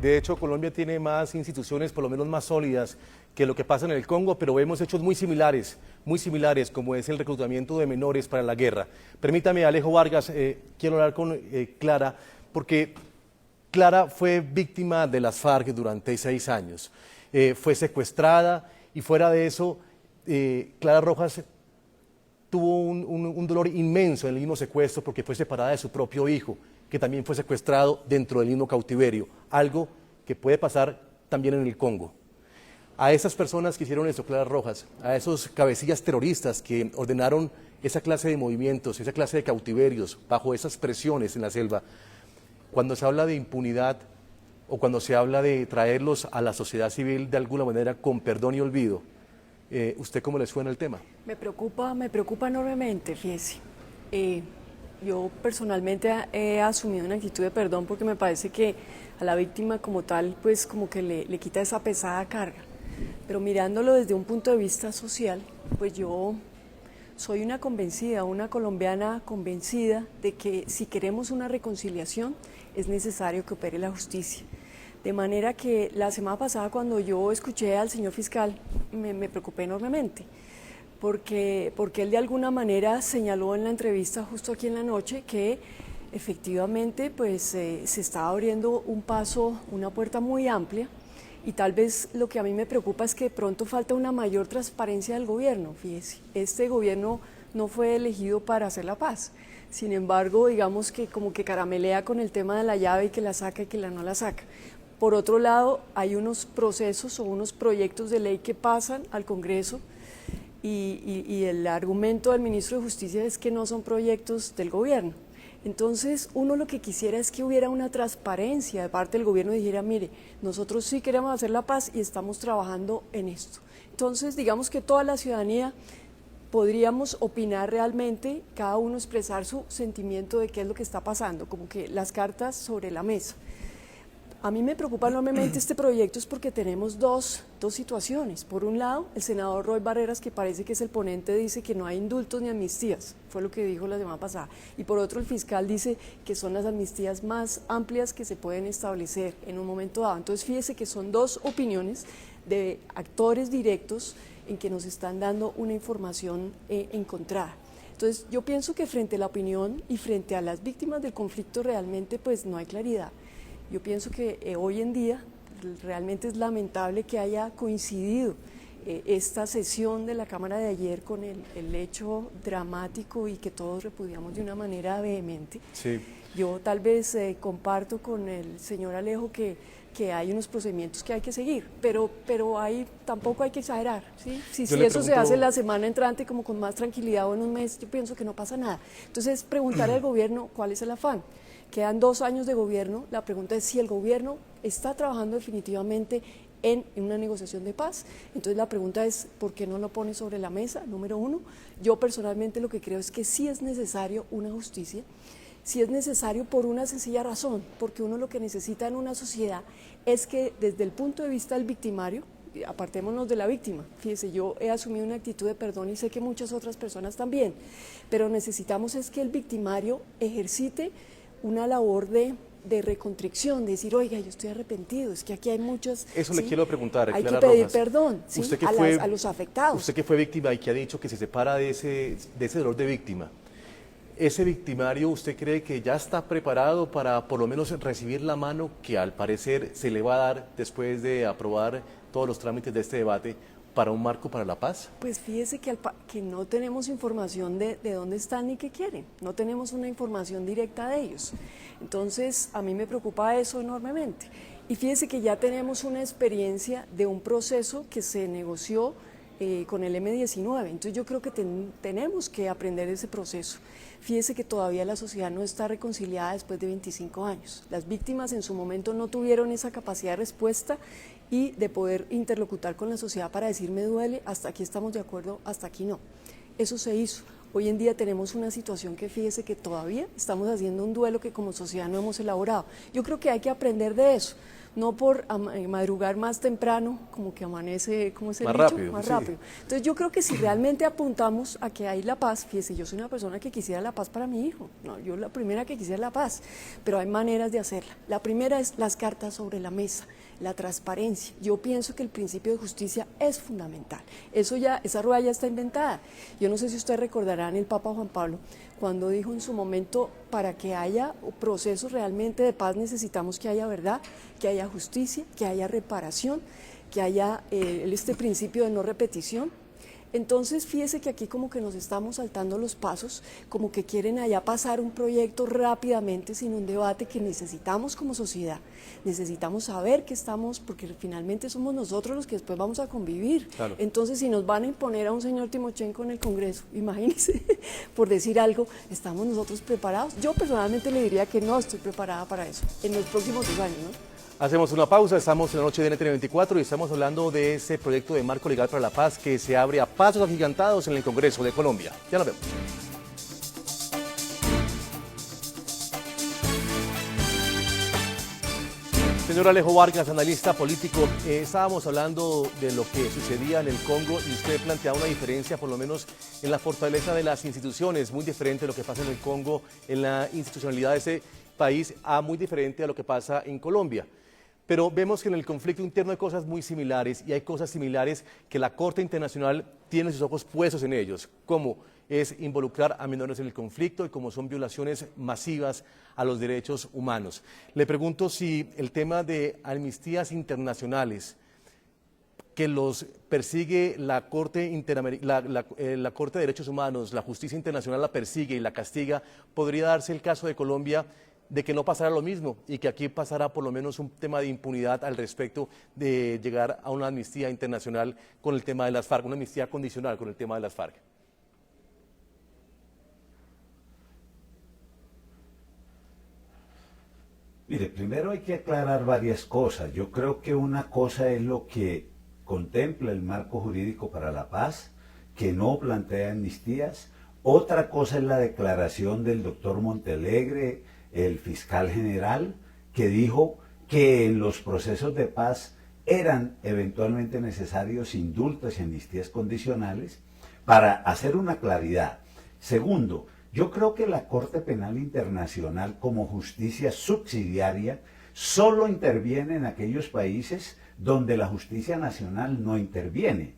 De hecho, Colombia tiene más instituciones, por lo menos más sólidas, que lo que pasa en el Congo, pero vemos hechos muy similares, como es el reclutamiento de menores para la guerra. Permítame, Alejo Vargas, quiero hablar con Clara, porque Clara fue víctima de las FARC durante 6 años. Fue secuestrada y fuera de eso, Clara Rojas tuvo un dolor inmenso en el mismo secuestro porque fue separada de su propio hijo, que también fue secuestrado dentro del mismo cautiverio, algo que puede pasar también en el Congo. A esas personas que hicieron eso, Clara Rojas, a esos cabecillas terroristas que ordenaron esa clase de movimientos, esa clase de cautiverios, bajo esas presiones en la selva, cuando se habla de impunidad o cuando se habla de traerlos a la sociedad civil de alguna manera con perdón y olvido, ¿usted cómo le suena el tema? Me preocupa enormemente, fíjese. Yo personalmente he asumido una actitud de perdón porque me parece que a la víctima como tal, pues como que le quita esa pesada carga. Pero mirándolo desde un punto de vista social, pues yo soy una convencida, una colombiana convencida de que si queremos una reconciliación es necesario que opere la justicia. De manera que la semana pasada cuando yo escuché al señor fiscal me preocupé enormemente, porque él de alguna manera señaló en la entrevista justo aquí en la noche que efectivamente pues se estaba abriendo un paso, una puerta muy amplia, y tal vez lo que a mí me preocupa es que de pronto falta una mayor transparencia del gobierno. Fíjese, este gobierno no fue elegido para hacer la paz. Sin embargo, digamos que como que caramelea con el tema de la llave y que la saca y que no la saca. Por otro lado, hay unos procesos o unos proyectos de ley que pasan al Congreso y el argumento del ministro de Justicia es que no son proyectos del gobierno. Entonces, uno lo que quisiera es que hubiera una transparencia de parte del gobierno y dijera, mire, nosotros sí queremos hacer la paz y estamos trabajando en esto. Entonces, digamos que toda la ciudadanía podríamos opinar realmente, cada uno expresar su sentimiento de qué es lo que está pasando, como que las cartas sobre la mesa. A mí me preocupa enormemente este proyecto es porque tenemos dos situaciones. Por un lado, el senador Roy Barreras, que parece que es el ponente, dice que no hay indultos ni amnistías, fue lo que dijo la semana pasada. Y por otro, el fiscal dice que son las amnistías más amplias que se pueden establecer en un momento dado. Entonces, fíjese que son dos opiniones de actores directos en que nos están dando una información encontrada. Entonces, yo pienso que frente a la opinión y frente a las víctimas del conflicto realmente pues no hay claridad. Yo pienso que hoy en día realmente es lamentable que haya coincidido esta sesión de la Cámara de ayer con el hecho dramático y que todos repudiamos de una manera vehemente. Sí. Yo tal vez comparto con el señor Alejo que hay unos procedimientos que hay que seguir, pero ahí tampoco hay que exagerar, ¿sí? Si eso se hace la semana entrante como con más tranquilidad o en un mes, yo pienso que no pasa nada. Entonces, preguntarle al gobierno cuál es el afán. Quedan 2 años de gobierno, la pregunta es si el gobierno está trabajando definitivamente en una negociación de paz. Entonces la pregunta es, ¿por qué no lo pone sobre la mesa? Número 1, yo personalmente lo que creo es que sí es necesario una justicia, sí es necesario por una sencilla razón, porque uno lo que necesita en una sociedad es que desde el punto de vista del victimario, apartémonos de la víctima, fíjese, yo he asumido una actitud de perdón y sé que muchas otras personas también, pero necesitamos es que el victimario ejercite una labor de recontrición, de decir, oiga, yo estoy arrepentido, es que aquí hay muchos... Eso ¿sí? le quiero preguntar, hay Clara que pedir Rojas. perdón, ¿sí? a los afectados. Usted que fue víctima y que ha dicho que se separa de ese dolor de víctima, ¿ese victimario usted cree que ya está preparado para por lo menos recibir la mano que al parecer se le va a dar después de aprobar todos los trámites de este debate para un marco para la paz? Pues fíjese que no tenemos información de dónde están ni qué quieren, no tenemos una información directa de ellos. Entonces, a mí me preocupa eso enormemente. Y fíjese que ya tenemos una experiencia de un proceso que se negoció con el M-19, entonces yo creo que tenemos que aprender de ese proceso. Fíjese que todavía la sociedad no está reconciliada después de 25 años. Las víctimas en su momento no tuvieron esa capacidad de respuesta y de poder interlocutar con la sociedad para decir me duele, hasta aquí estamos de acuerdo, hasta aquí no. Eso se hizo. Hoy en día tenemos una situación que fíjese que todavía estamos haciendo un duelo que como sociedad no hemos elaborado. Yo creo que hay que aprender de eso. no por madrugar más temprano, como que amanece, ¿cómo es el Más dicho? rápido, Más sí. rápido. Entonces yo creo que si realmente apuntamos a que hay la paz, fíjese, yo soy una persona que quisiera la paz para mi hijo, no, yo la primera que quisiera la paz, pero hay maneras de hacerla. La primera es las cartas sobre la mesa, la transparencia. Yo pienso que el principio de justicia es fundamental. Eso ya, esa rueda ya está inventada. Yo no sé si ustedes recordarán el Papa Juan Pablo cuando dijo en su momento, para que haya procesos realmente de paz necesitamos que haya verdad, que haya justicia, que haya reparación, que haya este principio de no repetición. Entonces, fíjese que aquí como que nos estamos saltando los pasos, como que quieren allá pasar un proyecto rápidamente sin un debate que necesitamos como sociedad. Necesitamos saber que estamos, porque finalmente somos nosotros los que después vamos a convivir. Claro. Entonces, si nos van a imponer a un señor Timochenko en el Congreso, imagínense, por decir algo, ¿estamos nosotros preparados? Yo personalmente le diría que no estoy preparada para eso en los próximos 2 años, ¿no? Hacemos una pausa, estamos en la noche de NTN24 y estamos hablando de ese proyecto de marco legal para la paz que se abre a pasos agigantados en el Congreso de Colombia. Ya nos vemos. Señor Alejo Vargas, analista político, estábamos hablando de lo que sucedía en el Congo y usted planteaba una diferencia, por lo menos en la fortaleza de las instituciones, muy diferente a lo que pasa en el Congo, en la institucionalidad de ese país, muy diferente a lo que pasa en Colombia. Pero vemos que en el conflicto interno hay cosas muy similares y hay cosas similares que la Corte Internacional tiene sus ojos puestos en ellos, como es involucrar a menores en el conflicto y como son violaciones masivas a los derechos humanos. Le pregunto si el tema de amnistías internacionales que los persigue la Corte la Corte de Derechos Humanos, la justicia internacional la persigue y la castiga, podría darse el caso de Colombia de que no pasara lo mismo y que aquí pasara por lo menos un tema de impunidad al respecto de llegar a una amnistía internacional con el tema de las FARC, una amnistía condicional con el tema de las FARC. Mire, primero hay que aclarar varias cosas. Yo creo que una cosa es lo que contempla el marco jurídico para la paz, que no plantea amnistías. Otra cosa es la declaración del doctor Montealegre, el fiscal general, que dijo que en los procesos de paz eran eventualmente necesarios indultos y amnistías condicionales para hacer una claridad. Segundo, yo creo que la Corte Penal Internacional como justicia subsidiaria solo interviene en aquellos países donde la justicia nacional no interviene.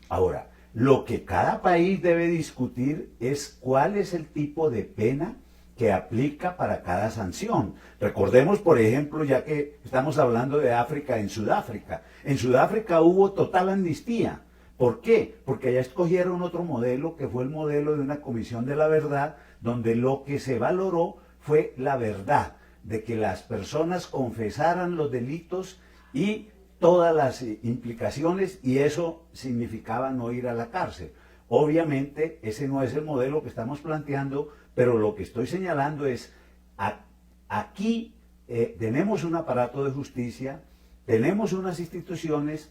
Ahora, lo que cada país debe discutir es cuál es el tipo de pena que aplica para cada sanción. Recordemos, por ejemplo, ya que estamos hablando de África, en Sudáfrica. En Sudáfrica hubo total amnistía. ¿Por qué? Porque allá escogieron otro modelo, que fue el modelo de una comisión de la verdad, donde lo que se valoró fue la verdad, de que las personas confesaran los delitos y todas las implicaciones, y eso significaba no ir a la cárcel. Obviamente, ese no es el modelo que estamos planteando, pero lo que estoy señalando es, aquí tenemos un aparato de justicia, tenemos unas instituciones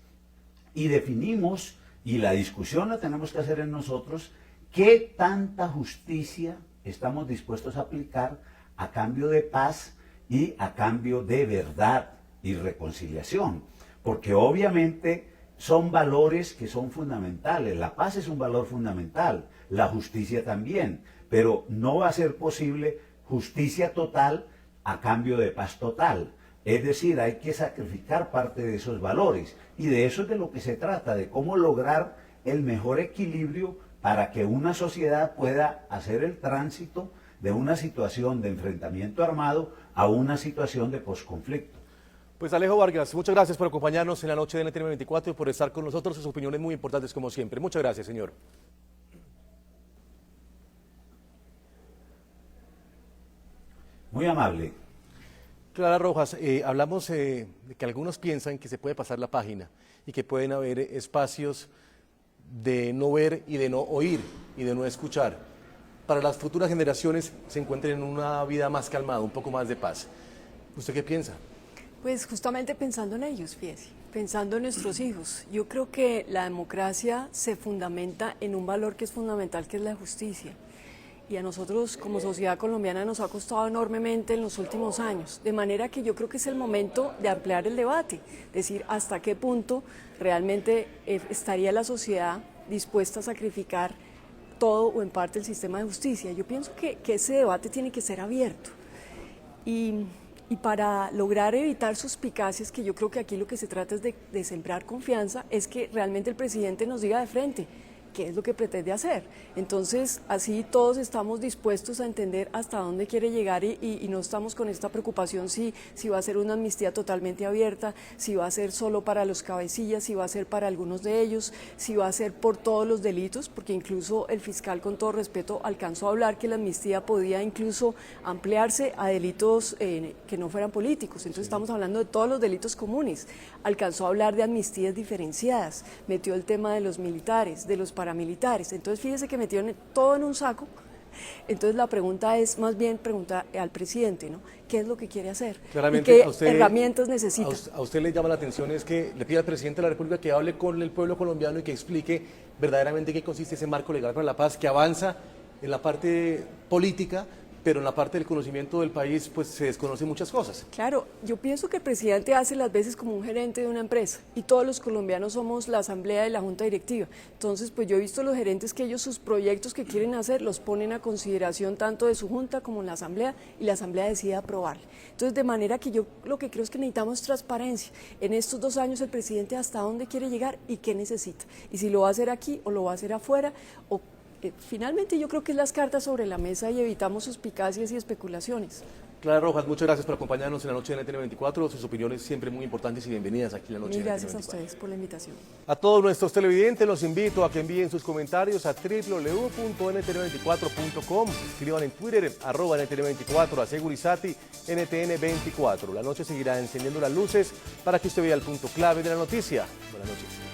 y definimos, y la discusión la tenemos que hacer en nosotros, qué tanta justicia estamos dispuestos a aplicar a cambio de paz y a cambio de verdad y reconciliación. Porque obviamente son valores que son fundamentales. La paz es un valor fundamental, la justicia también, pero no va a ser posible justicia total a cambio de paz total. Es decir, hay que sacrificar parte de esos valores, y de eso es de lo que se trata, de cómo lograr el mejor equilibrio para que una sociedad pueda hacer el tránsito de una situación de enfrentamiento armado a una situación de posconflicto. Pues Alejo Vargas, muchas gracias por acompañarnos en la noche de NTN24 y por estar con nosotros, sus opiniones muy importantes como siempre. Muchas gracias, señor. Muy amable. Clara Rojas, hablamos de que algunos piensan que se puede pasar la página y que pueden haber espacios de no ver y de no oír y de no escuchar. Para las futuras generaciones se encuentren en una vida más calmada, un poco más de paz. ¿Usted qué piensa? Pues justamente pensando en ellos, fíjese, pensando en nuestros hijos. Yo creo que la democracia se fundamenta en un valor que es fundamental, que es la justicia. y a nosotros como sociedad colombiana nos ha costado enormemente en los últimos años, de manera que yo creo que es el momento de ampliar el debate, decir hasta qué punto realmente estaría la sociedad dispuesta a sacrificar todo o en parte el sistema de justicia. Yo pienso que ese debate tiene que ser abierto y para lograr evitar suspicacias, que yo creo que aquí lo que se trata es de sembrar confianza, es que realmente el presidente nos diga de frente qué es lo que pretende hacer. Entonces, así todos estamos dispuestos a entender hasta dónde quiere llegar y no estamos con esta preocupación si va a ser una amnistía totalmente abierta, si va a ser solo para los cabecillas, si va a ser para algunos de ellos, si va a ser por todos los delitos, porque incluso el fiscal, con todo respeto, alcanzó a hablar que la amnistía podía incluso ampliarse a delitos que no fueran políticos. Entonces estamos hablando de todos los delitos comunes. Alcanzó a hablar de amnistías diferenciadas, metió el tema de los militares, de los paramilitares. Entonces fíjese que metieron todo en un saco. Entonces la pregunta es más bien preguntar al presidente, ¿no? ¿Qué es lo que quiere hacer? Claramente, ¿Y qué herramientas necesita? A usted le llama la atención es que le pide al presidente de la República que hable con el pueblo colombiano y que explique verdaderamente qué consiste ese marco legal para la paz, que avanza en la parte política, pero en la parte del conocimiento del país pues se desconocen muchas cosas. Claro, yo pienso que el presidente hace las veces como un gerente de una empresa y todos los colombianos somos la asamblea y la junta directiva. Entonces, pues yo he visto los gerentes que ellos sus proyectos que quieren hacer los ponen a consideración tanto de su junta como en la asamblea y la asamblea decide aprobarle. Entonces, de manera que yo lo que creo es que necesitamos transparencia. En estos 2 años el presidente hasta dónde quiere llegar y qué necesita. Y si lo va a hacer aquí o lo va a hacer afuera o finalmente yo creo que es las cartas sobre la mesa y evitamos suspicacias y especulaciones. Clara Rojas, muchas gracias por acompañarnos en la noche de NTN24. Sus opiniones siempre muy importantes y bienvenidas aquí en la noche de NTN24. Gracias a ustedes por la invitación. A todos nuestros televidentes los invito a que envíen sus comentarios a www.ntn24.com. Escriban en Twitter, @NTN24, a Segurizati, NTN24. La noche seguirá encendiendo las luces para que usted vea el punto clave de la noticia. Buenas noches.